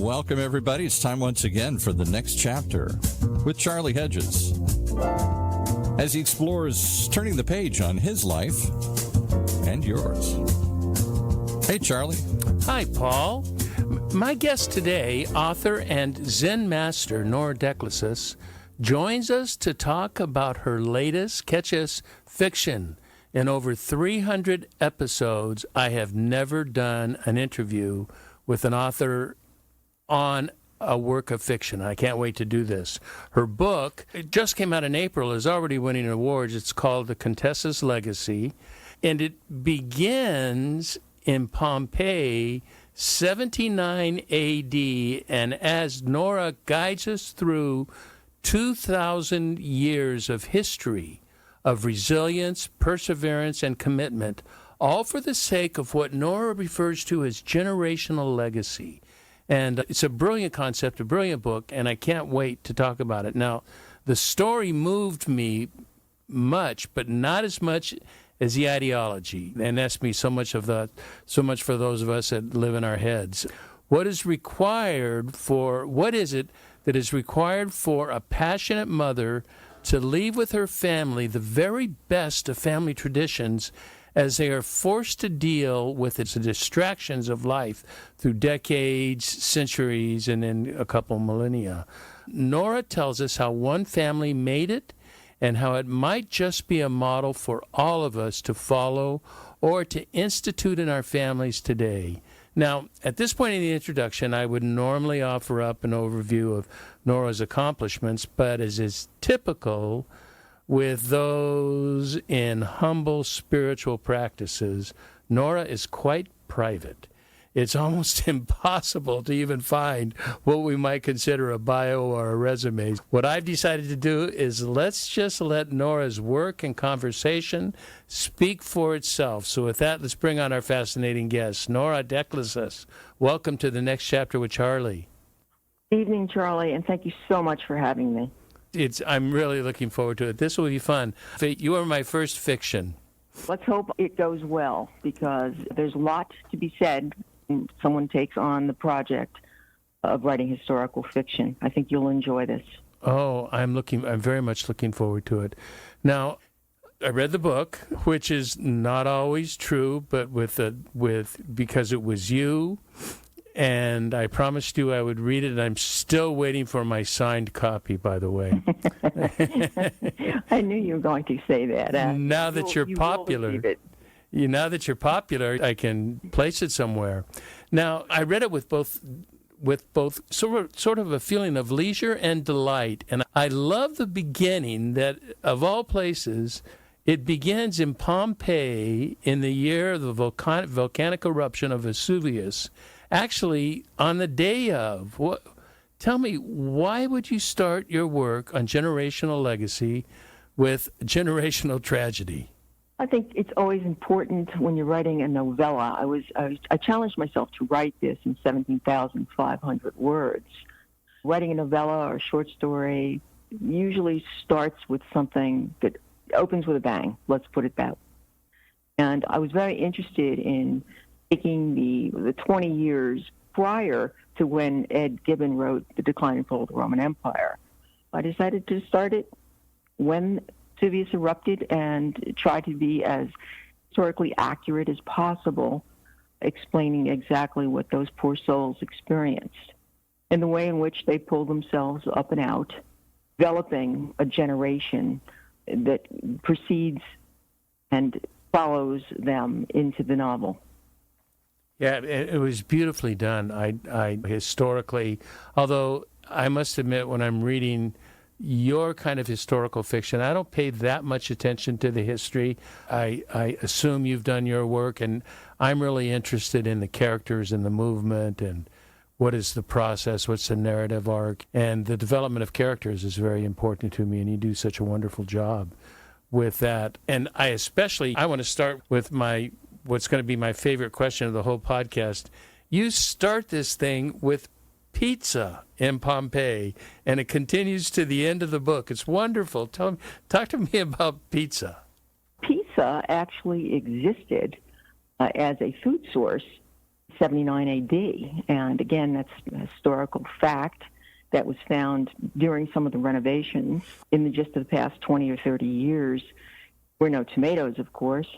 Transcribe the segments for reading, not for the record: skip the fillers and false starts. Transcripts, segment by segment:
Welcome, everybody. It's time once again for the next chapter with Charlie Hedges as he explores turning the page on his life and yours. Hey, Charlie. Hi, Paul. My guest today, author and Zen Master Nora D'Ecclesis, joins us to talk about her latest, catch us, fiction. In over 300 episodes, I have never done an interview with an author on a work of fiction. I can't wait to do this. Her book, it just came out in April, is already winning awards. It's called The Contessa's Legacy, and it begins in Pompeii, 79 A.D., and as Nora guides us through 2,000 years of history, of resilience, perseverance, and commitment, all for the sake of what Nora refers to as generational legacy. And it's a brilliant concept, a brilliant book, and I can't wait to talk about it. Now, the story moved me much, but not as much as the ideology. And that's me so much for those of us that live in our heads. What is it that is required for a passionate mother to leave with her family the very best of family traditions as they are forced to deal with the distractions of life through decades, centuries, and then a couple millennia? Nora tells us how one family made it and how it might just be a model for all of us to follow or to institute in our families today. Now, at this point in the introduction, I would normally offer up an overview of Nora's accomplishments, but as is typical with those in humble spiritual practices, Nora is quite private. It's almost impossible to even find what we might consider a bio or a resume. What I've decided to do is let's just let Nora's work and conversation speak for itself. So with that, let's bring on our fascinating guest, Nora D'Ecclesis. Welcome to the next chapter with Charlie. Evening, Charlie, and thank you so much for having me. I'm really looking forward to it. This will be fun. You are my first fiction. Let's hope it goes well, because there's a lot to be said when someone takes on the project of writing historical fiction. I think you'll enjoy this. Oh, I'm very much looking forward to it. Now, I read the book, which is not always true, but because it was you, and I promised you I would read it, and I'm still waiting for my signed copy, by the way. I knew you were going to say that. Now that you're popular, I can place it somewhere. Now, I read it with both sort of a feeling of leisure and delight, and I love the beginning that, of all places, it begins in Pompeii in the year of the volcanic eruption of Vesuvius. Actually, on the day of. Tell me, why would you start your work on generational legacy with generational tragedy? I think it's always important when you're writing a novella. I challenged myself to write this in 17,500 words. Writing a novella or a short story usually starts with something that opens with a bang, let's put it that way. And I was very interested in taking the 20 years prior to when Ed Gibbon wrote The Decline and Fall of the Roman Empire. I decided to start it when Vesuvius erupted and try to be as historically accurate as possible, explaining exactly what those poor souls experienced and the way in which they pulled themselves up and out, developing a generation that precedes and follows them into the novel. Yeah, it was beautifully done. I historically, although I must admit, when I'm reading your kind of historical fiction, I don't pay that much attention to the history. I assume you've done your work, and I'm really interested in the characters and the movement and what is the process, what's the narrative arc, and the development of characters is very important to me, and you do such a wonderful job with that. And I want to start with what's going to be my favorite question of the whole podcast. You start this thing with pizza in Pompeii, and it continues to the end of the book. It's wonderful. Talk to me about pizza. Pizza actually existed as a food source 79 AD. And again, that's a historical fact that was found during some of the renovations in just the past 20 or 30 years. There were no tomatoes, of course.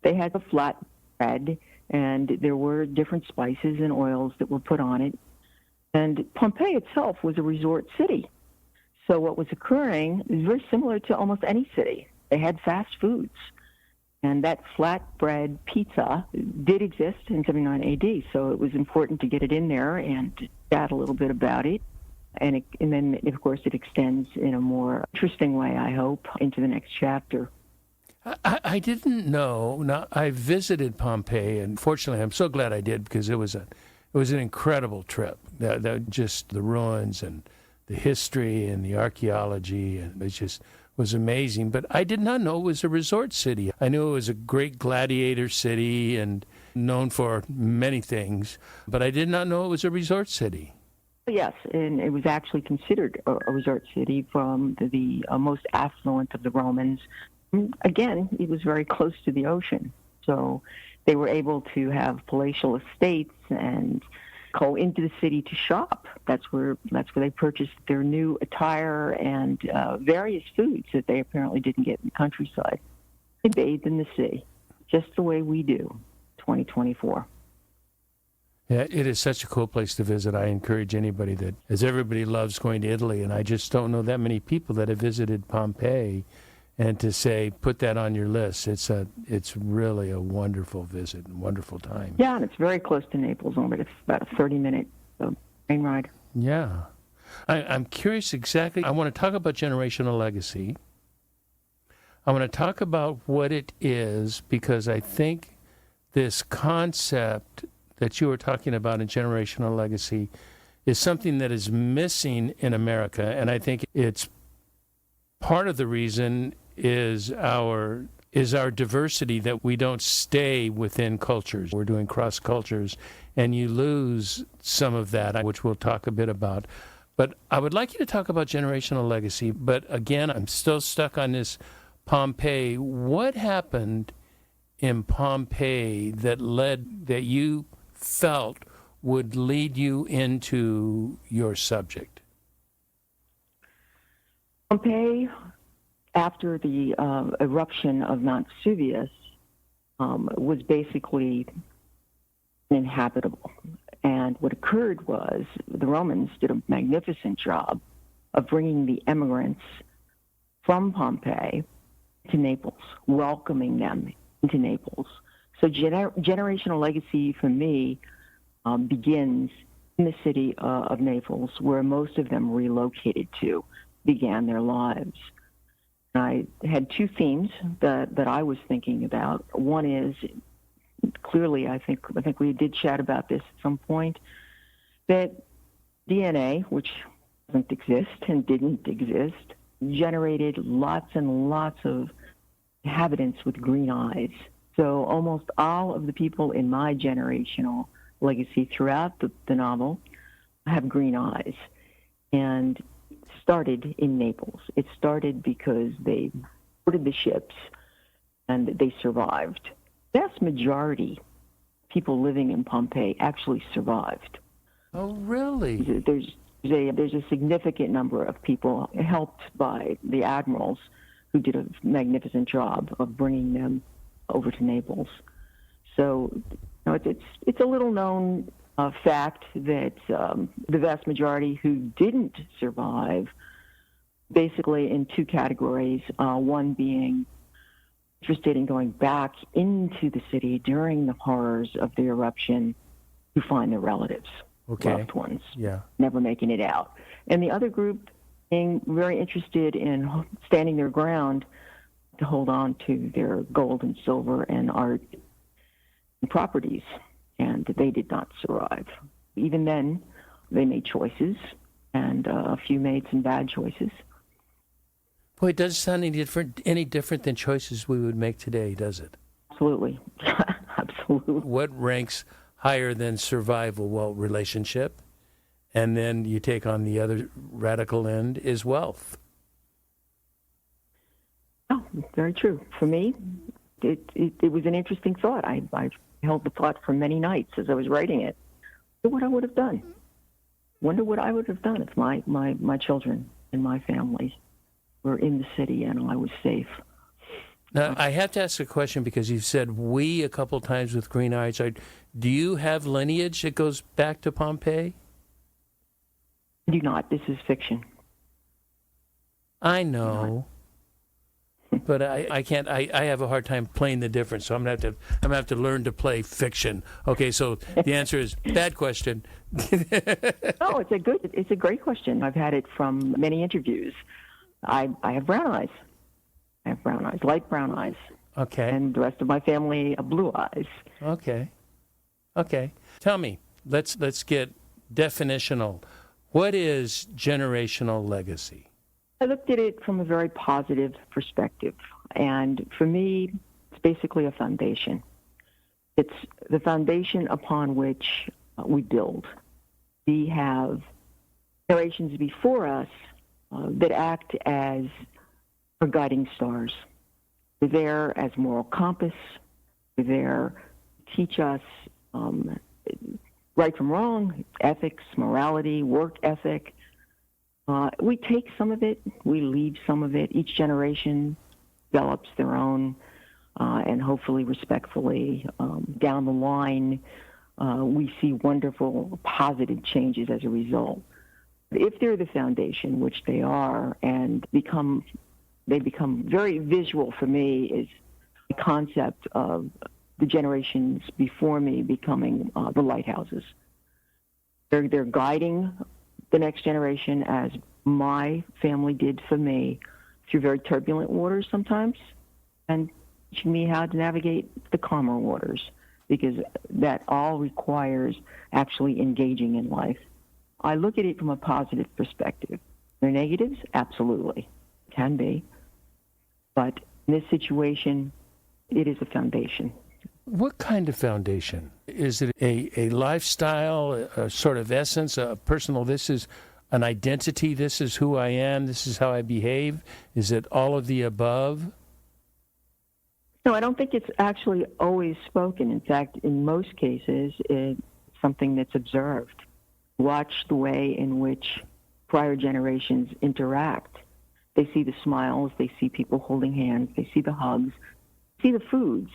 They had a flat bread, and there were different spices and oils that were put on it. And Pompeii itself was a resort city. So what was occurring is very similar to almost any city. They had fast foods. And that flatbread pizza did exist in 79 AD, so it was important to get it in there and chat a little bit about it. And then, of course, it extends in a more interesting way, I hope, into the next chapter. I didn't know. Now, I visited Pompeii, and fortunately, I'm so glad I did, because it was an incredible trip. Just the ruins and the history and the archaeology, and it just was amazing. But I did not know it was a resort city. I knew it was a great gladiator city and known for many things, but I did not know it was a resort city. Yes, and it was actually considered a resort city from the most affluent of the Romans. Again, it was very close to the ocean, so they were able to have palatial estates and go into the city to shop. That's where they purchased their new attire and various foods that they apparently didn't get in the countryside. They bathed in the sea, just the way we do, 2024. Yeah, it is such a cool place to visit. I encourage anybody that, as everybody loves going to Italy, and I just don't know that many people that have visited Pompeii, and to say, put that on your list, it's really a wonderful visit and wonderful time. Yeah, and it's very close to Naples, but it's about a 30-minute train ride. Yeah. I'm curious exactly. I want to talk about generational legacy. I want to talk about what it is, because I think this concept that you were talking about in generational legacy is something that is missing in America, and I think it's part of the reason is our diversity, that we don't stay within cultures. We're doing cross cultures, and you lose some of that, which we'll talk a bit about. But I would like you to talk about generational legacy. But again, I'm still stuck on this Pompeii. What happened in Pompeii that you felt would lead you into your subject? Pompeii, after the eruption of Mount Vesuvius, was basically uninhabitable. And what occurred was the Romans did a magnificent job of bringing the immigrants from Pompeii to Naples, welcoming them into Naples. So generational legacy for me begins in the city of Naples, where most of them relocated to, began their lives. I had two themes that I was thinking about. One is, clearly, I think we did chat about this at some point, that DNA, which doesn't exist and didn't exist, generated lots and lots of inhabitants with green eyes. So almost all of the people in my generational legacy throughout the novel have green eyes. And started in Naples. It started because they boarded the ships and they survived. Vast majority of people living in Pompeii actually survived. Oh, really? There's a significant number of people helped by the admirals who did a magnificent job of bringing them over to Naples. So it's a little known fact that the vast majority who didn't survive, basically in two categories, one being interested in going back into the city during the horrors of the eruption to find their relatives, loved ones, never making it out. And the other group being very interested in standing their ground to hold on to their gold and silver and art and properties. And they did not survive. Even then, they made choices, and a few made some bad choices. Boy, it doesn't sound any different than choices we would make today, does it? Absolutely. Absolutely. What ranks higher than survival? Well, relationship. And then you take on the other radical end is wealth. Oh, very true. For me, it was an interesting thought. I held the thought for many nights as I was writing it. What I would have done. Wonder what I would have done if my children and my families were in the city and I was safe. Now, I have to ask a question because you've said we a couple times with Green Eyes. Do you have lineage that goes back to Pompeii? I do not. This is fiction. I know. But I can't. I have a hard time playing the difference. So I'm gonna have to learn to play fiction. Okay, so the answer is bad question. No, it's a great question. I've had it from many interviews. I have brown eyes. I have brown eyes, light brown eyes. Okay. And the rest of my family blue eyes. Okay. Tell me. Let's get definitional. What is generational legacy? I looked at it from a very positive perspective. And for me, it's basically a foundation. It's the foundation upon which we build. We have generations before us that act as our guiding stars. They're there as moral compass. They're there to teach us right from wrong, ethics, morality, work ethic. We take some of it, we leave some of it. Each generation develops their own, and hopefully respectfully down the line, we see wonderful, positive changes as a result. If they're the foundation, which they are, and they become very visual for me, is the concept of the generations before me becoming the lighthouses. They're guiding the next generation as my family did for me through very turbulent waters sometimes, and teaching me how to navigate the calmer waters, because that all requires actually engaging in life. I look at it from a positive perspective. There are negatives? Absolutely. Can be. But in this situation, it is a foundation. What kind of foundation? Is it a lifestyle, a sort of essence, a personal, this is an identity, this is who I am, this is how I behave? Is it all of the above? No, I don't think it's actually always spoken. In fact, in most cases, it's something that's observed. Watch the way in which prior generations interact. They see the smiles, they see people holding hands, they see the hugs, see the foods,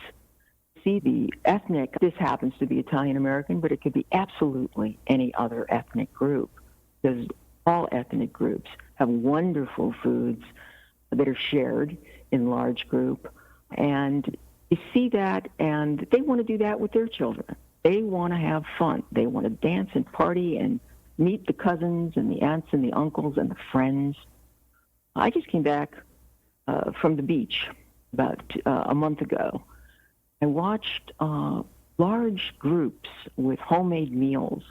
see the ethnic. This happens to be Italian American, but it could be absolutely any other ethnic group, because all ethnic groups have wonderful foods that are shared in large group. And you see that, and they want to do that with their children. They want to have fun. They want to dance and party and meet the cousins and the aunts and the uncles and the friends. I just came back from the beach about a month ago. I watched large groups with homemade meals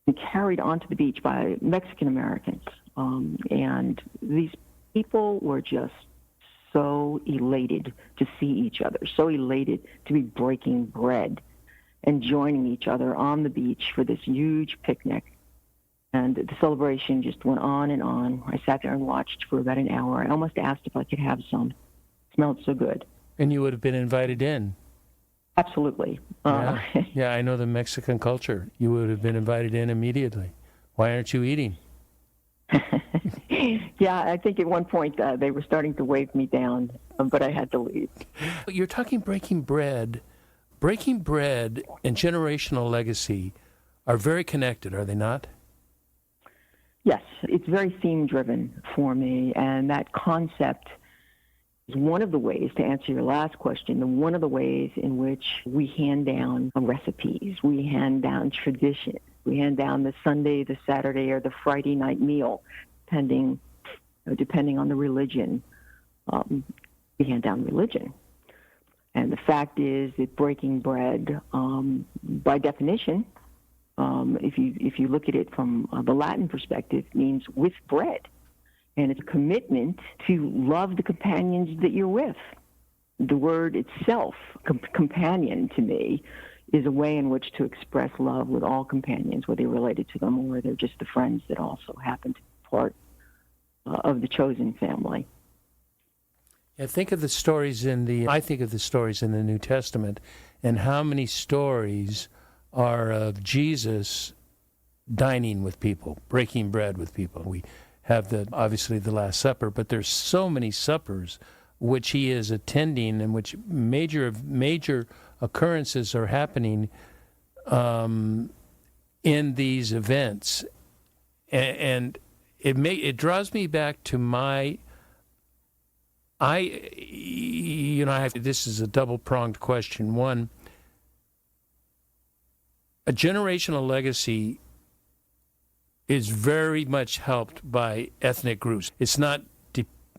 and carried onto the beach by Mexican Americans. And these people were just so elated to see each other, so elated to be breaking bread and joining each other on the beach for this huge picnic. And the celebration just went on and on. I sat there and watched for about an hour. I almost asked if I could have some. It smelled so good. And you would have been invited in. Absolutely. Yeah, I know the Mexican culture. You would have been invited in immediately. Why aren't you eating? Yeah, I think at one point they were starting to wave me down, but I had to leave. You're talking breaking bread. Breaking bread and generational legacy are very connected, are they not? Yes, it's very theme-driven for me, and that concept is one of the ways, to answer your last question, one of the ways in which we hand down recipes, we hand down tradition, we hand down the Sunday, the Saturday, or the Friday night meal, depending on the religion. We hand down religion. And the fact is that breaking bread, by definition, if you look at it from the Latin perspective, means with bread. And it's a commitment to love the companions that you're with. The word itself, companion, to me, is a way in which to express love with all companions, whether you're related to them or they're just the friends that also happen to be part of the chosen family. I think of the stories in the New Testament, and how many stories are of Jesus dining with people, breaking bread with people. We have obviously the Last Supper, but there's so many suppers which he is attending, and which major occurrences are happening in these events, and it draws me back to this is a double-pronged question. One, a generational legacy is very much helped by ethnic groups. It's not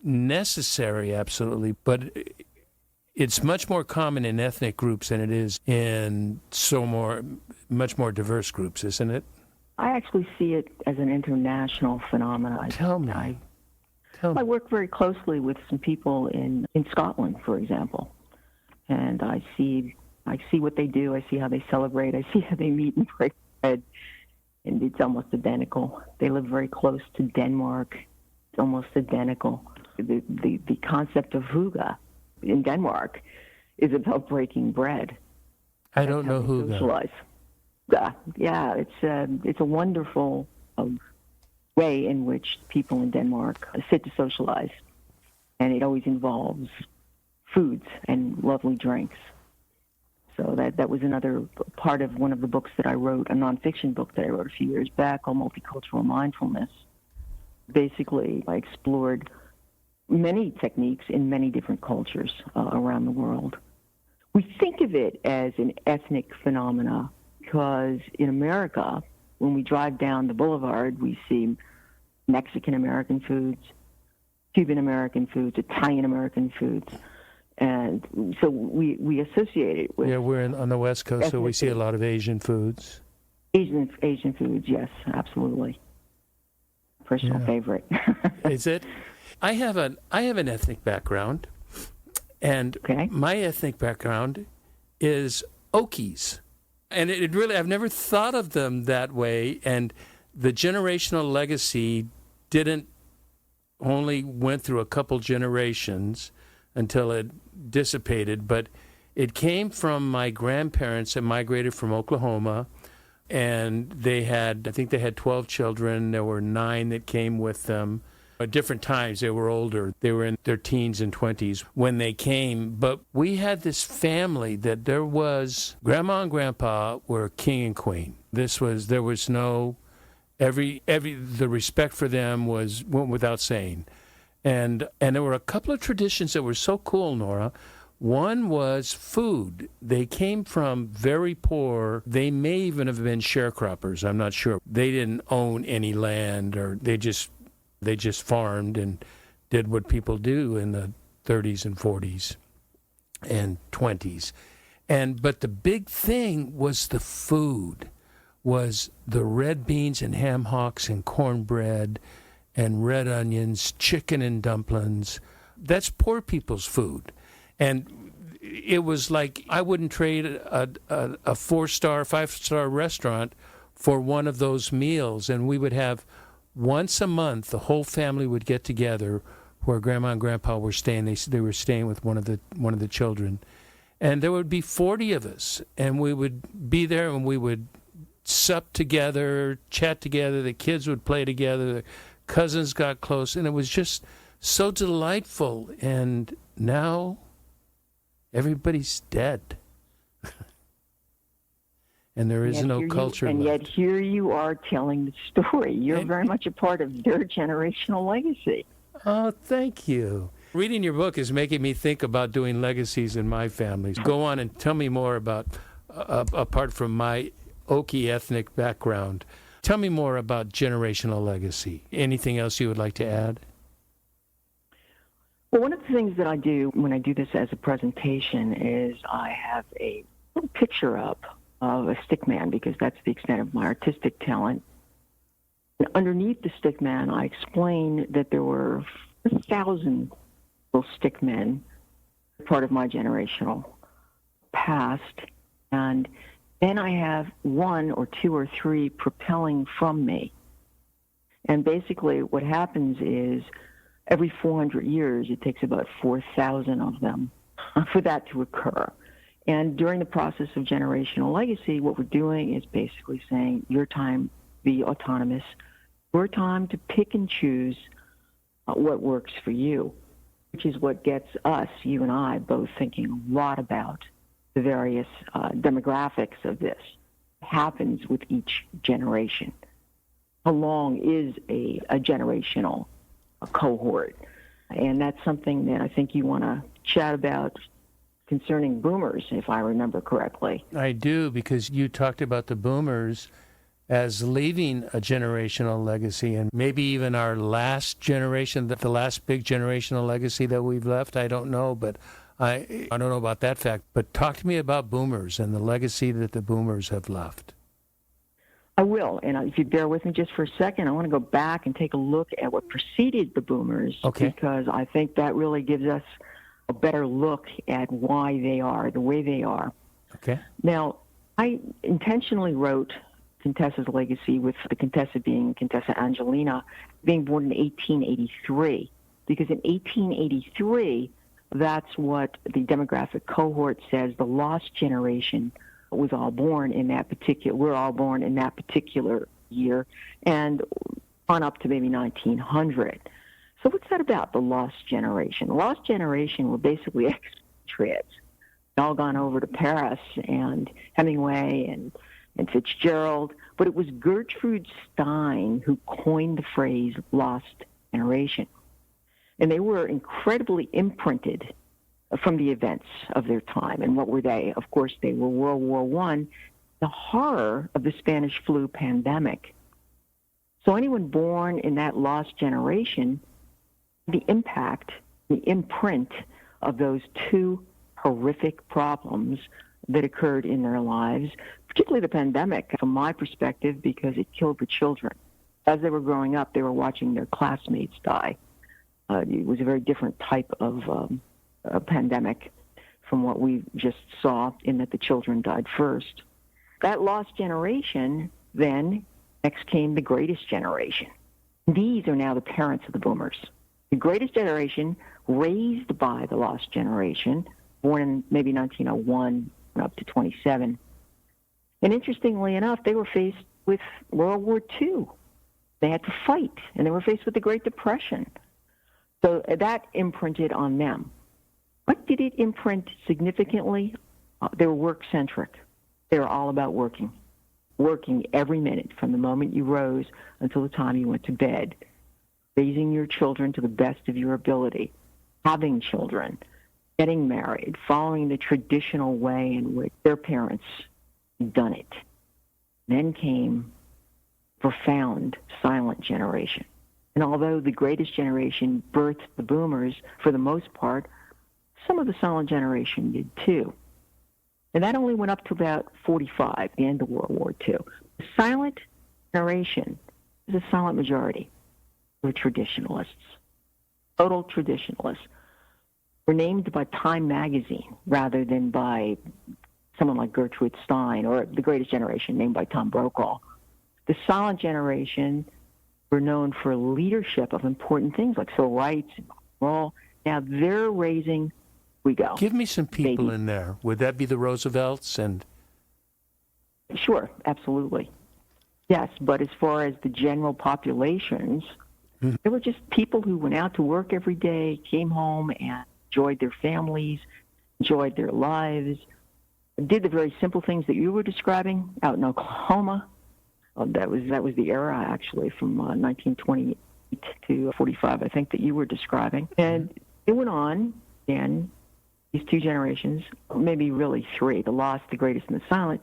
necessary, absolutely, but it's much more common in ethnic groups than it is in much more diverse groups, isn't it? I actually see it as an international phenomenon. Tell me. I work very closely with some people in Scotland, for example, and I see what they do. I see how they celebrate. I see how they meet and break bread, and it's almost identical. They live very close to Denmark. It's almost identical. The concept of hygge in Denmark is about breaking bread. I don't know hygge. Socialize. Yeah, it's a wonderful way in which people in Denmark sit to socialize, and it always involves foods and lovely drinks. So that was another part of one of the books that I wrote, a nonfiction book that I wrote a few years back called Multicultural Mindfulness. Basically, I explored many techniques in many different cultures around the world. We think of it as an ethnic phenomena because in America, when we drive down the boulevard, we see Mexican-American foods, Cuban-American foods, Italian-American foods. And so we associate it with... Yeah, we're on the West Coast, so we see a lot of Asian foods. Asian foods, yes, absolutely. Personal favorite. Is it? I have an ethnic background, and my ethnic background is Okies. And it really, I've never thought of them that way, and the generational legacy only went through a couple generations until it dissipated, but it came from my grandparents that migrated from Oklahoma, and I think they had 12 children. There were 9 that came with them. At different times, they were older. They were in their teens and 20s when they came. But we had this family that there was, Grandma and Grandpa were king and queen. The respect for them went without saying. And there were a couple of traditions that were so cool, Nora. One was food. They came from very poor. They may even have been sharecroppers. I'm not sure. They didn't own any land, or they just farmed and did what people do in the 30s and 40s and 20s. But the big thing was the food, was the red beans and ham hocks and cornbread and red onions, chicken and dumplings. That's poor people's food. And it was like I wouldn't trade a 4-star, 5-star restaurant for one of those meals. And we would have once a month, the whole family would get together where Grandma and Grandpa were staying. They were staying with one of the children. And there would be 40 of us. And we would be there and we would sup together, chat together. The kids would play together. The cousins got close. And it was just so delightful. And now everybody's dead. And there is no culture left. Yet here you are telling the story. You're very much a part of their generational legacy. Oh, thank you. Reading your book is making me think about doing legacies in my family. Go on and tell me more about, apart from my Okie ethnic background, tell me more about generational legacy. Anything else you would like to add? Well, one of the things that I do when I do this as a presentation is I have a little picture up of a stick man, because that's the extent of my artistic talent. And underneath the stick man, I explain that there were 1,000 little stick men, part of my generational past, and then I have 1 or 2 or 3 propelling from me. And basically what happens is every 400 years, it takes about 4,000 of them for that to occur. And during the process of generational legacy, what we're doing is basically saying, your time, be autonomous, your time to pick and choose what works for you, which is what gets us, you and I, both thinking a lot about the various demographics of this. What happens with each generation? How long is a generational cohort? And that's something that I think you want to chat about concerning boomers, if I remember correctly. I do, because you talked about the boomers as leaving a generational legacy, and maybe even our last generation, the last big generational legacy that we've left. I don't know, but I don't know about that fact. But talk to me about boomers and the legacy that the boomers have left. I will, and if you bear with me just for a second, I want to go back and take a look at what preceded the boomers, because I think that really gives us a better look at why they are the way they are. Okay. Now, I intentionally wrote Contessa's legacy with the Contessa being Contessa Angelina, being born in 1883, because in 1883, that's what the demographic cohort says the lost generation was all born in that particular, we're all born in that particular year, and on up to maybe 1900. So what's that about, the lost generation? The lost generation were basically expatriates. They'd all gone over to Paris, and Hemingway and Fitzgerald, but it was Gertrude Stein who coined the phrase lost generation. And they were incredibly imprinted from the events of their time. And what were they? Of course, they were World War I, the horror of the Spanish flu pandemic. So anyone born in that lost generation, the impact, the imprint of those two horrific problems that occurred in their lives, particularly the pandemic, from my perspective, because it killed the children. As they were growing up, they were watching their classmates die. It was a very different type of a pandemic from what we just saw, in that the children died first. That lost generation, then, next came the greatest generation. These are now the parents of the boomers. The greatest generation, raised by the lost generation, born in maybe 1901 up to 27. And interestingly enough, they were faced with World War II. They had to fight, and they were faced with the Great Depression. So that imprinted on them. What did it imprint significantly? They were work-centric. They were all about working every minute from the moment you rose until the time you went to bed, raising your children to the best of your ability, having children, getting married, following the traditional way in which their parents had done it. Then came profound silent generation. And although the greatest generation birthed the boomers, for the most part, some of the silent generation did too. And that only went up to about 45, the end of World War II. The silent generation is a silent majority. We're traditionalists, total traditionalists. We're named by Time magazine rather than by someone like Gertrude Stein, or the greatest generation named by Tom Brokaw. The silent generation were known for leadership of important things like civil rights and all. Now they're raising, we go. Give me some people in there. Would that be the Roosevelts? And Sure, absolutely. Yes, but as far as the general populations, they were just people who went out to work every day, came home and enjoyed their families, enjoyed their lives, did the very simple things that you were describing out in Oklahoma. That was the era, actually, from 1928 to 45, I think, that you were describing. And it went on, and these two generations, maybe really three, the lost, the greatest, and the silent,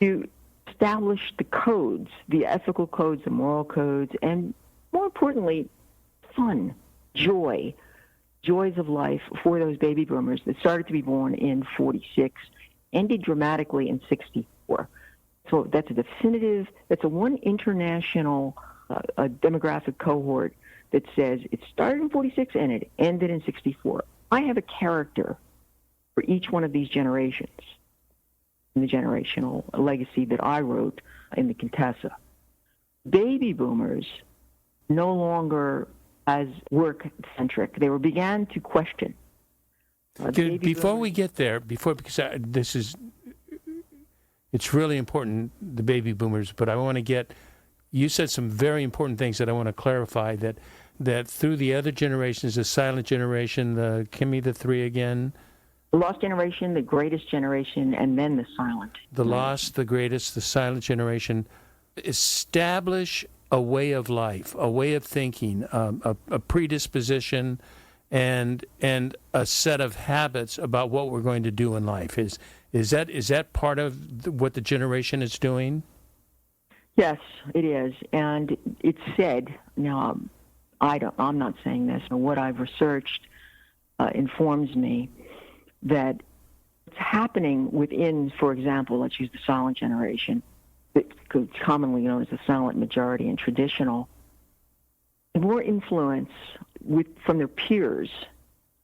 to establish the codes, the ethical codes, the moral codes, and more importantly, fun, joys of life for those baby boomers that started to be born in 46, ended dramatically in 64. So that's that's a one international demographic cohort that says it started in 46 and it ended in 64. I have a character for each one of these generations in the generational legacy that I wrote in the Contessa. Baby boomers no longer as work-centric. They began to question. Before we get there, it's really important, the baby boomers, but I want to get, you said some very important things that I want to clarify, that through the other generations, the silent generation, give me the three again. The lost generation, the greatest generation, and then the silent. The lost, the greatest, the silent generation. Establish a way of life, a way of thinking, a predisposition, and a set of habits about what we're going to do in life. Is that part of what the generation is doing? Yes, it is, and it's said. Now, I'm not saying this. What I've researched informs me that it's happening within, for example, let's use the silent generation. It's commonly known as the silent majority and traditional. More influence from their peers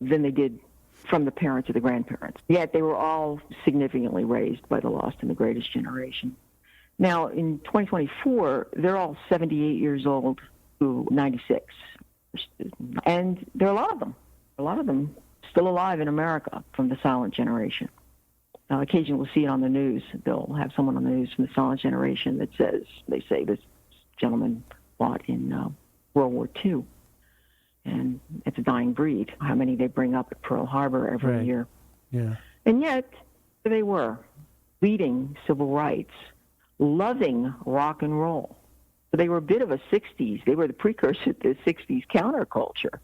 than they did from the parents or the grandparents. Yet they were all significantly raised by the lost and the greatest generation. Now, in 2024, they're all 78 years old to 96. And there are a lot of them still alive in America from the silent generation. Occasionally we'll see it on the news. They'll have someone on the news from the silent generation that they say this gentleman fought in World War II. And it's a dying breed. How many they bring up at Pearl Harbor every year. Yeah. And yet, they were leading civil rights, loving rock and roll. So they were a bit of a 60s. They were the precursor to the 60s counterculture,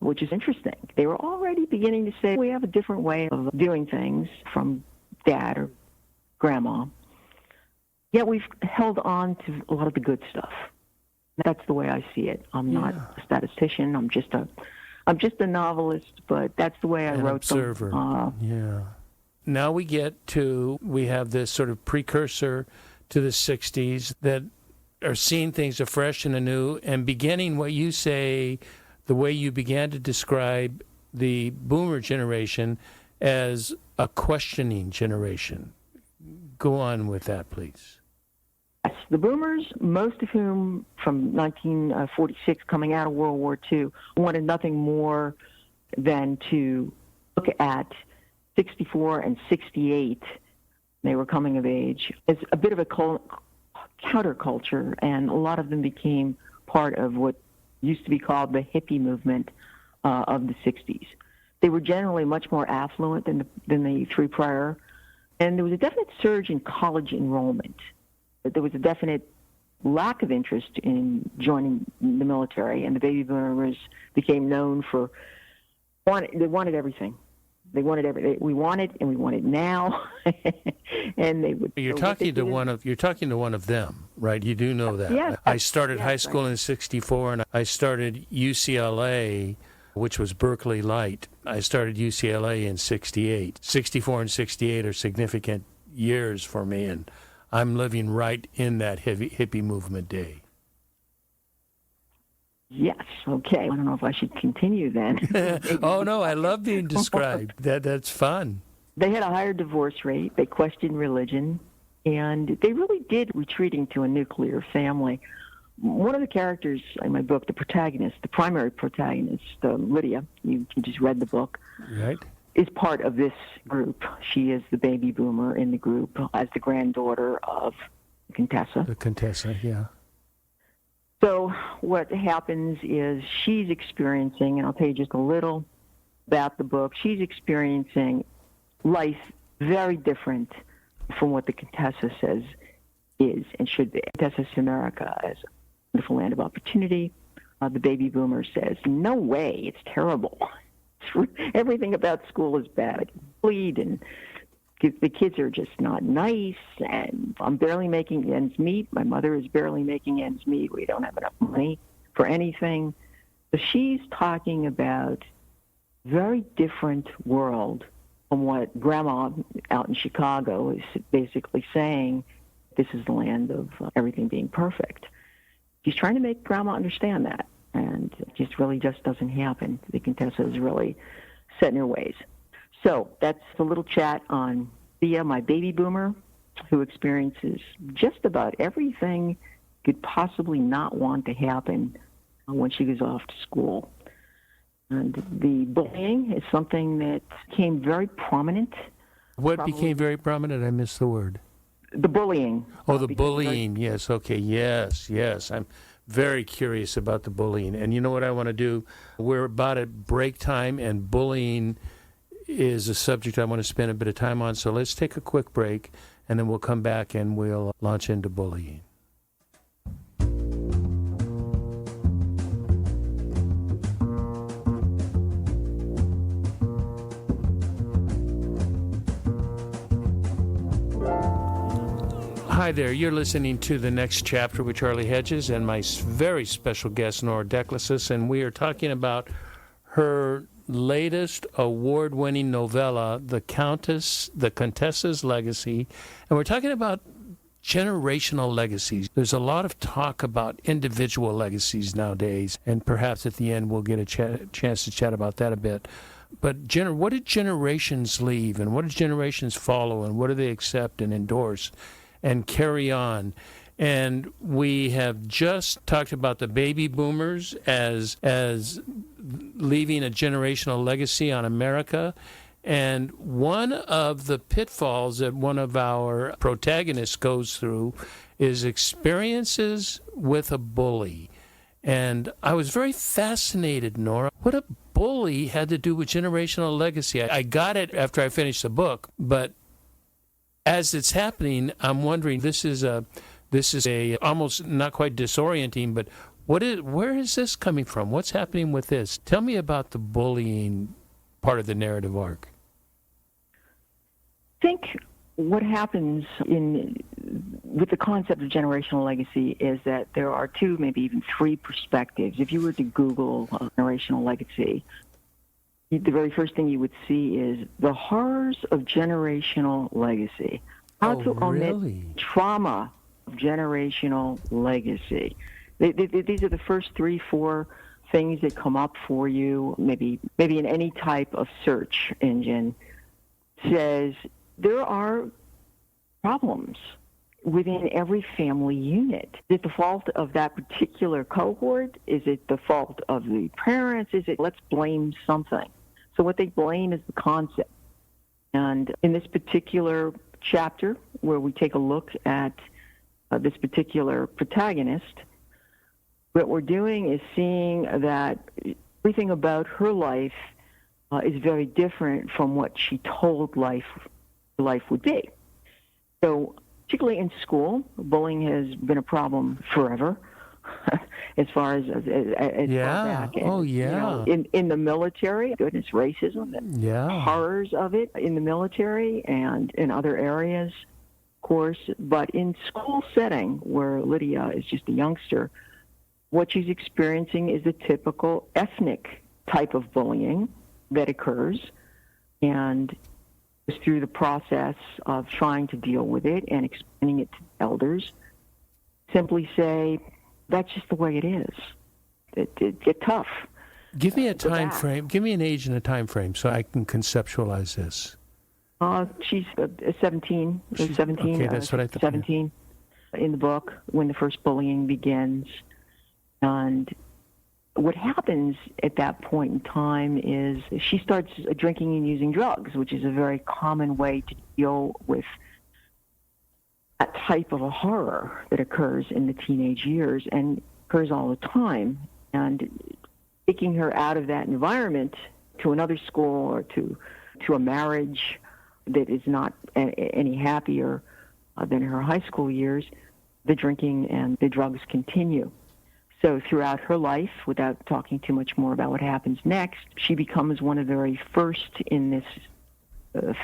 which is interesting. They were already beginning to say, we have a different way of doing things from dad or grandma. Yet we've held on to a lot of the good stuff. That's the way I see it. I'm not a statistician. I'm just a novelist, but that's the way I wrote observer. them. Now we have this sort of precursor to the 60s that are seeing things afresh and anew and beginning what you say, the way you began to describe the boomer generation as a questioning generation. Go on with that, please. Yes, the boomers, most of whom from 1946 coming out of World War II, wanted nothing more than to look at 64 and 68. They were coming of age as a bit of a counterculture, and a lot of them became part of what used to be called the hippie movement of the 60s. They were generally much more affluent than the three prior, and there was a definite surge in college enrollment. There was a definite lack of interest in joining the military, and the baby boomers became known for they wanted everything. They wanted everything. We want it, and we want it now. And they would. You're talking to one of them, right? You do know that. Yes. I started high school in '64, and I started UCLA, which was Berkeley Light. I started UCLA in '68. '64 and '68 are significant years for me, and I'm living right in that hippie movement day. Yes, okay. I don't know if I should continue then. Oh, no, I love being described. That's fun. They had a higher divorce rate. They questioned religion, and they really did retreating to a nuclear family. One of the characters in my book, the primary protagonist, Lydia, you just read the book, right, is part of this group. She is the baby boomer in the group as the granddaughter of Contessa. The Contessa, yeah. So what happens is she's experiencing, and I'll tell you just a little about the book, she's experiencing life very different from what the Contessa says is and should be. Contessa sees America as a wonderful land of opportunity. The baby boomer says, no way, it's terrible. Everything about school is bad. I can bleed, and the kids are just not nice, and I'm barely making ends meet. My mother is barely making ends meet. We don't have enough money for anything. So she's talking about a very different world from what Grandma out in Chicago is basically saying, this is the land of everything being perfect. She's trying to make Grandma understand that, and it just doesn't happen. The Contessa is really set in her ways. So that's a little chat on Thea, my baby boomer, who experiences just about everything could possibly not want to happen when she goes off to school. And the bullying is something that became very prominent. What became very prominent? I missed the word. The bullying. Oh, the bullying. Yes. Okay. Yes. I'm very curious about the bullying. And you know what I want to do? We're about at break time, and bullying is a subject I want to spend a bit of time on. So let's take a quick break, and then we'll come back and we'll launch into bullying. Hi there, you're listening to The Next Chapter with Charlie Hedges and my very special guest, Nora D'Ecclesis, and we are talking about her latest award-winning novella, The Contessa's Legacy, and we're talking about generational legacies. There's a lot of talk about individual legacies nowadays, and perhaps at the end we'll get a chance to chat about that a bit. But what did generations leave, and what did generations follow, and what do they accept and endorse and carry on? And we have just talked about the baby boomers as leaving a generational legacy on America. And one of the pitfalls that one of our protagonists goes through is experiences with a bully. And I was very fascinated, Nora, what a bully had to do with generational legacy. I got it after I finished the book, but as it's happening, I'm wondering, this is a almost not quite disorienting, but where is this coming from? What's happening with this? Tell me about the bullying part of the narrative arc. I think what happens with the concept of generational legacy is that there are two, maybe even three perspectives. If you were to Google generational legacy, the very first thing you would see is the horrors of generational legacy. How to omit trauma of generational legacy. These are the first 3-4 things that come up for you, maybe in any type of search engine. Says there are problems within every family unit. Is it the fault of that particular cohort? Is it the fault of the parents? Let's blame something. So what they blame is the concept. And in this particular chapter, where we take a look at this particular protagonist, what we're doing is seeing that everything about her life is very different from what she told life would be. So particularly in school, bullying has been a problem forever. As far as far back. And, in the military, goodness, racism, and horrors of it in the military and in other areas, of course. But in school setting, where Lydia is just a youngster, what she's experiencing is the typical ethnic type of bullying that occurs, and through the process of trying to deal with it and explaining it to elders, simply say, that's just the way it is. It get tough. Give me a time frame. Give me an age and a time frame so I can conceptualize this. She's 17. She's 17. Okay, that's what I thought. 17 in the book when the first bullying begins. And what happens at that point in time is she starts drinking and using drugs, which is a very common way to deal with that type of a horror that occurs in the teenage years and occurs all the time. And taking her out of that environment to another school or to a marriage that is not any happier than her high school years, the drinking and the drugs continue. So throughout her life, without talking too much more about what happens next, she becomes one of the very first in this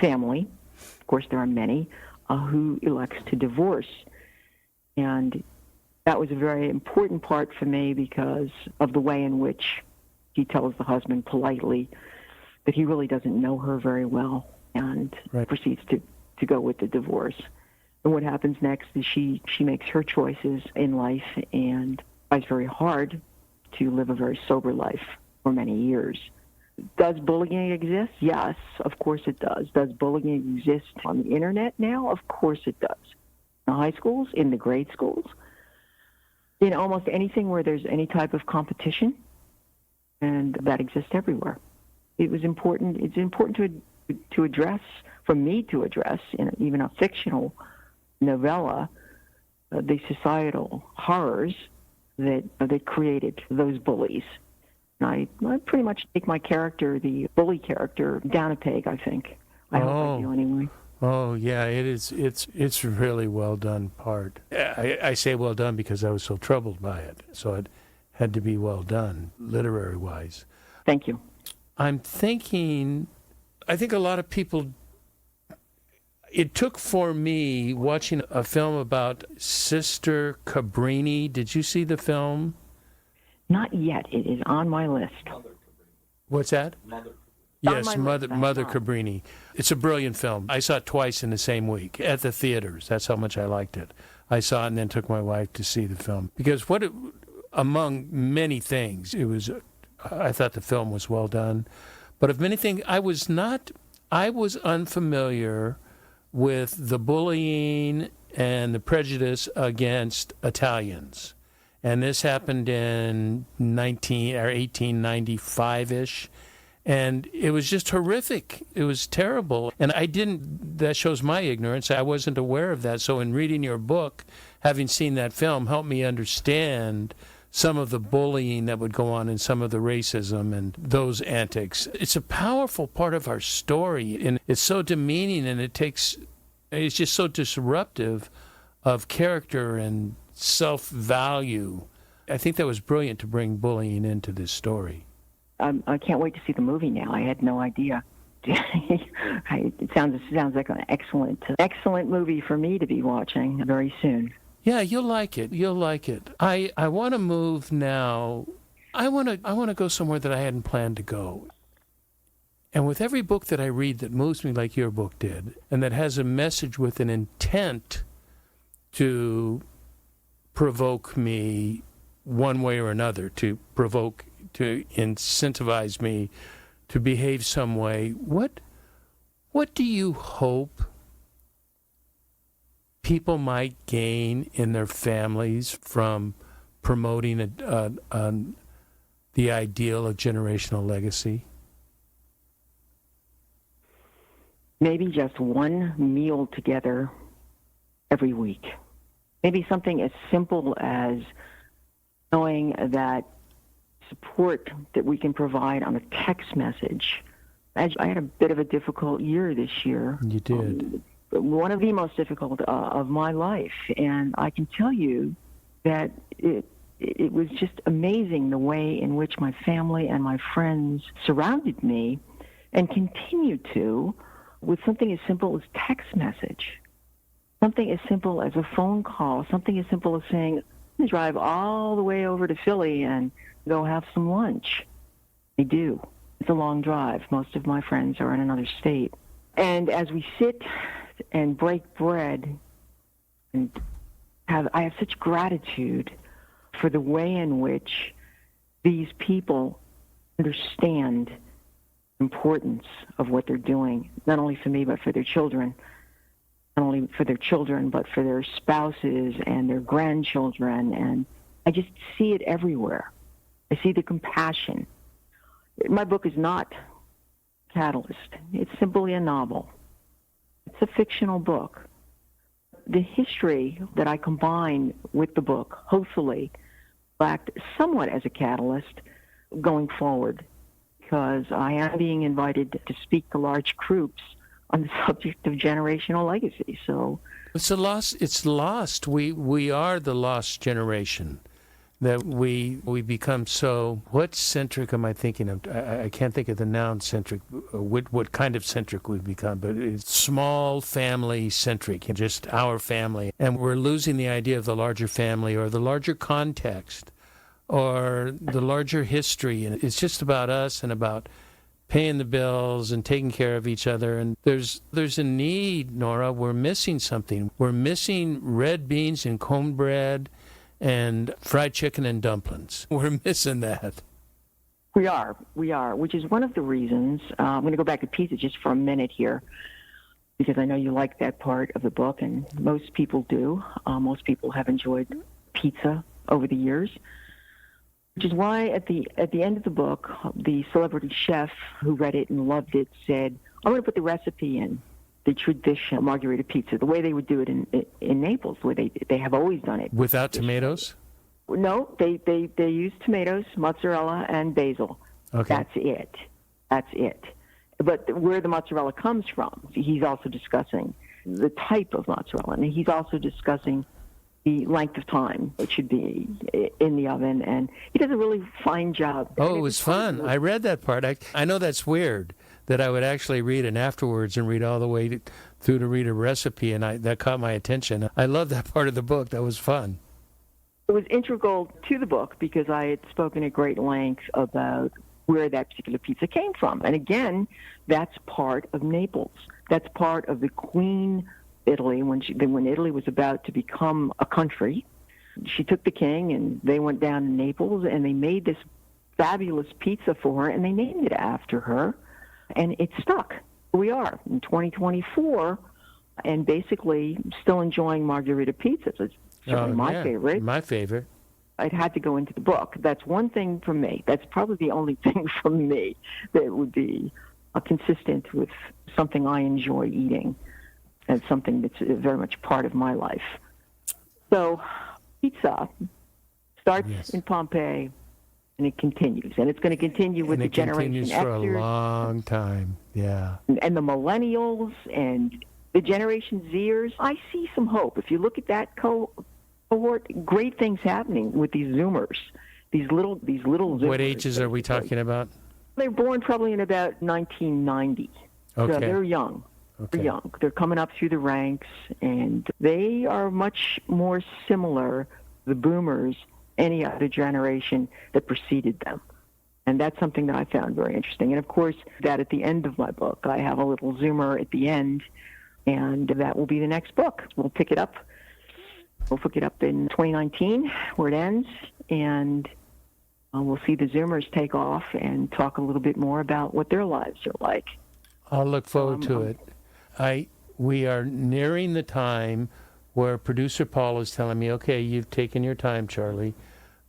family. Of course, there are many who elects to divorce. And that was a very important part for me because of the way in which he tells the husband politely that he really doesn't know her very well and proceeds to go with the divorce. And what happens next is she makes her choices in life and tries very hard to live a very sober life for many years. Does bullying exist? Yes, of course it does. Does bullying exist on the internet now? Of course it does. In the high schools, in the grade schools. in almost anything where there's any type of competition, and that exists everywhere. It was important. It's important to address, for me to address, in even a fictional novella, the societal horrors that created those bullies. And I pretty much take my character, the bully character, down a peg, I think. I hope I do anyway. Oh, yeah, it is. It's really well done part. I say well done because I was so troubled by it, so it had to be well done, literary-wise. Thank you. I think a lot of people, it took for me watching a film about Sister Cabrini. Did you see the film? Not yet. It is on my list. What's that? Yes, Mother Cabrini. It's a brilliant film. I saw it twice in the same week at the theaters. That's how much I liked it. I saw it and then took my wife to see the film. Because among many things, I thought the film was well done. But of many things, I was unfamiliar with the bullying and the prejudice against Italians. And this happened in 1895-ish. And it was just horrific. It was terrible. And that shows my ignorance. I wasn't aware of that. So in reading your book, having seen that film, helped me understand some of the bullying that would go on and some of the racism and those antics. It's a powerful part of our story. And it's so demeaning, and it's just so disruptive of character and self-value. I think that was brilliant to bring bullying into this story. I can't wait to see the movie now. I had no idea. It sounds like an excellent movie for me to be watching very soon. Yeah, you'll like it. I want to move now. I want to go somewhere that I hadn't planned to go. And with every book that I read that moves me like your book did, and that has a message with an intent to provoke me one way or another, to incentivize me to behave some way, what do you hope people might gain in their families from promoting the ideal of generational legacy? Maybe just one meal together every week. Maybe something as simple as knowing that support that we can provide on a text message. I had a bit of a difficult year this year. You did. One of the most difficult of my life. And I can tell you that it was just amazing the way in which my family and my friends surrounded me and continue to with something as simple as text message, something as simple as a phone call, something as simple as saying, I'm going to drive all the way over to Philly and go have some lunch. They do. It's a long drive. Most of my friends are in another state. And as we sit and break bread, and I have such gratitude for the way in which these people understand the importance of what they're doing, not only for me, but for their children. Not only for their children, but for their spouses and their grandchildren. And I just see it everywhere. I see the compassion. My book is not Catalyst. It's simply a novel. It's a fictional book. The history that I combine with the book, hopefully, will act somewhat as a catalyst going forward, because I am being invited to speak to large groups on the subject of generational legacy. So it's lost. We are the lost generation. That we become so, what centric am I thinking of? I can't think of the noun centric, what kind of centric we've become, but it's small family centric, just our family. And we're losing the idea of the larger family or the larger context or the larger history. And it's just about us and about paying the bills and taking care of each other. And there's a need, Nora. We're missing something. We're missing red beans and cornbread and fried chicken and dumplings. We're missing that. We are, which is one of the reasons. I'm going to go back to pizza just for a minute here, because I know you like that part of the book, and most people do. Most people have enjoyed pizza over the years, which is why at the end of the book, the celebrity chef who read it and loved it said, I'm going to put the recipe in, the traditional margherita pizza, the way they would do it in Naples, the way they have always done it. Without tomatoes? No, they use tomatoes, mozzarella, and basil. Okay. That's it. But where the mozzarella comes from, he's also discussing the type of mozzarella, and he's also discussing the length of time it should be in the oven, and he does a really fine job. Oh, it was fun. I read that part. I know that's weird that I would actually read it afterwards and read all the way through to read a recipe, and that caught my attention. I love that part of the book. That was fun. It was integral to the book because I had spoken at great length about where that particular pizza came from. And again, that's part of Naples. That's part of the Queen Italy. When Italy was about to become a country, she took the king and they went down to Naples and they made this fabulous pizza for her and they named it after her. And it stuck. Here we are in 2024 and basically still enjoying margherita pizzas. It's certainly my favorite. My favorite. It had to go into the book. That's one thing from me. That's probably the only thing from me that would be consistent with something I enjoy eating and something that's very much part of my life. So pizza starts in Pompeii, and it continues. And it's going to continue with the Generation Xers. And it continues for a long time, yeah. And the millennials and the Generation Zers. I see some hope. If you look at that cohort, great things happening with these Zoomers, these little Zoomers. What ages are we talking about? They're born probably in about 1990. Okay. So they're young. Okay. They're young. They're coming up through the ranks, and they are much more similar, the boomers, any other generation that preceded them. And that's something that I found very interesting. And, of course, that at the end of my book, I have a little Zoomer at the end, and that will be the next book. We'll pick it up. We'll pick it up in 2019, where it ends, and we'll see the Zoomers take off and talk a little bit more about what their lives are like. I'll look forward to it. We are nearing the time where producer Paul is telling me, okay, you've taken your time, Charlie.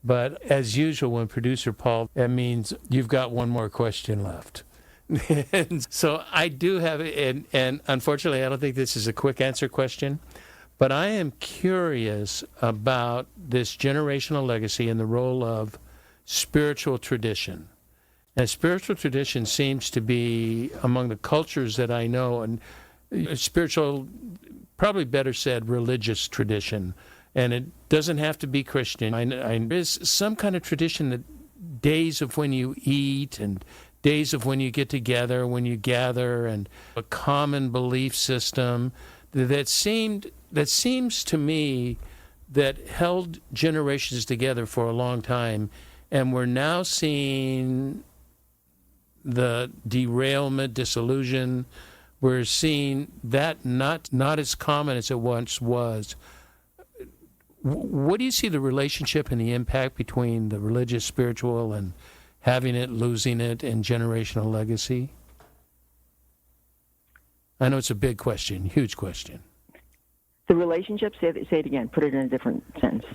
But as usual, when producer Paul, that means you've got one more question left. And so I do have it, and unfortunately, I don't think this is a quick answer question. But I am curious about this generational legacy and the role of spiritual tradition. And spiritual tradition seems to be among the cultures that I know, and spiritual, probably better said, religious tradition. And it doesn't have to be Christian. There's some kind of tradition that days of when you eat and days of when you get together, when you gather, and a common belief system that seems to me that held generations together for a long time, and we're now seeing the derailment, disillusion. We're seeing that not as common as it once was. What do you see the relationship and the impact between the religious, spiritual, and having it, losing it, and generational legacy? I know it's a big question, huge question. The relationship, say it again, put it in a different sense.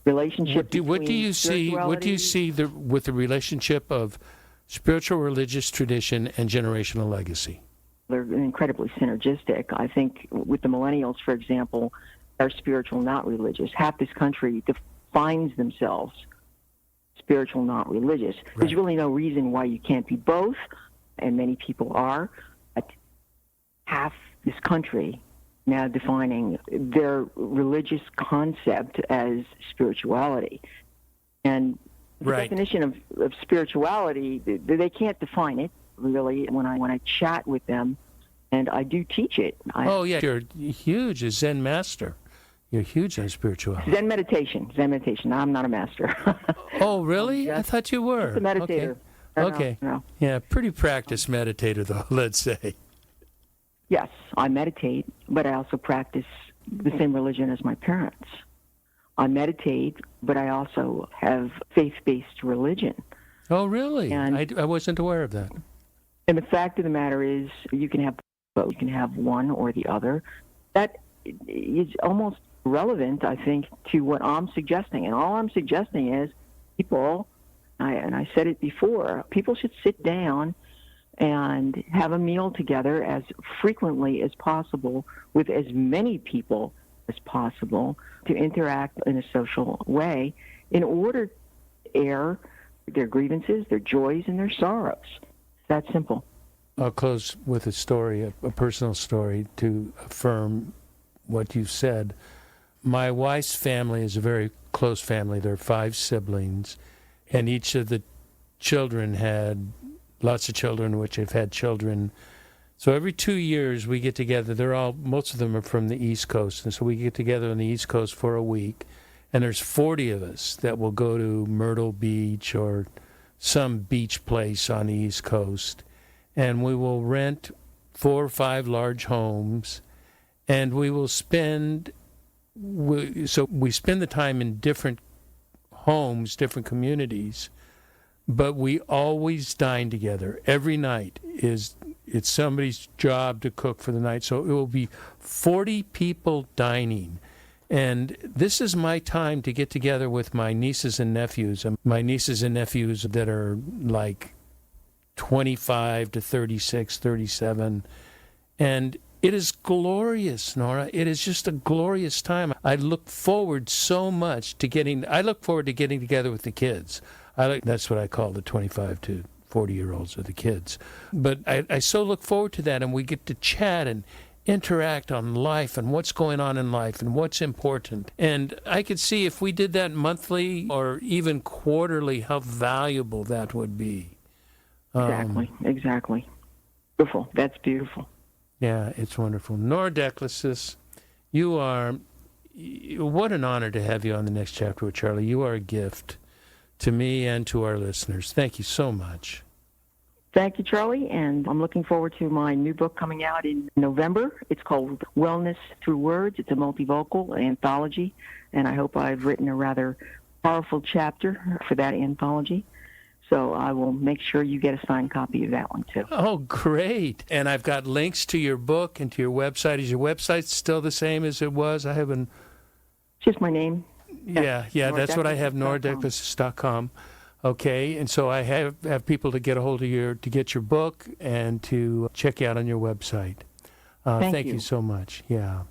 Relationship what do you see with the relationship of spiritual religious tradition and generational legacy? They're incredibly synergistic. I think with the millennials, for example, are spiritual, not religious. Half this country defines themselves spiritual, not religious. Right. There's really no reason why you can't be both, and many people are. But half this country now defining their religious concept as spirituality. And the definition of spirituality, they can't define it, really, when I chat with them, and I do teach it. You're huge as Zen Master. You're huge on spirituality. Zen meditation. I'm not a master. Oh, really? I thought you were. Just a meditator. Okay. No. Yeah, pretty practiced meditator, though, let's say. Yes, I meditate, but I also practice the same religion as my parents. I meditate, but I also have faith-based religion. Oh, really? And I wasn't aware of that. And the fact of the matter is, you can have both. You can have one or the other. That is almost relevant, I think, to what I'm suggesting. And all I'm suggesting is people, and I said it before, people should sit down and have a meal together as frequently as possible with as many people as possible to interact in a social way in order to air their grievances, their joys, and their sorrows. That simple. I'll close with a story, a personal story, to affirm what you said. My wife's family is a very close family. There are 5 siblings, and each of the children had lots of children, which have had children. So every 2 years we get together. Most of them are from the East Coast, and so we get together on the East Coast for a week. And there's 40 of us that will go to Myrtle Beach or some beach place on the East Coast. And we will rent 4 or 5 large homes, and we will spend the time in different homes, different communities, but we always dine together. Every night it's somebody's job to cook for the night. So it will be 40 people dining. And this is my time to get together with my nieces and nephews. My nieces and nephews that are like 25 to 36, 37. And it is glorious, Nora. It is just a glorious time. I look forward so much to getting together with the kids. That's what I call the 25 to 40-year-olds or the kids. But I so look forward to that, and we get to chat and interact on life and what's going on in life and what's important. And I could see if we did that monthly or even quarterly, how valuable that would be. Exactly. Beautiful. That's beautiful. Yeah, it's wonderful. Nora D'Ecclesis, what an honor to have you on the next chapter with Charlie. You are a gift to me and to our listeners. Thank you so much. Thank you, Charlie, and I'm looking forward to my new book coming out in November. It's called Wellness Through Words. It's a multivocal anthology, and I hope I've written a rather powerful chapter for that anthology. So I will make sure you get a signed copy of that one, too. Oh, great. And I've got links to your book and to your website. Is your website still the same as it was? I haven't... Just my name. Yeah, that's what I have, NoraD'Ecclesis.com. Okay, and so I have people to get a hold of to get your book and to check you out on your website. Thank you so much. Yeah.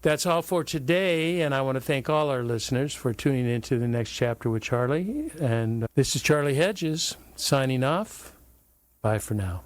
That's all for today, and I want to thank all our listeners for tuning into the next chapter with Charlie. And this is Charlie Hedges signing off. Bye for now.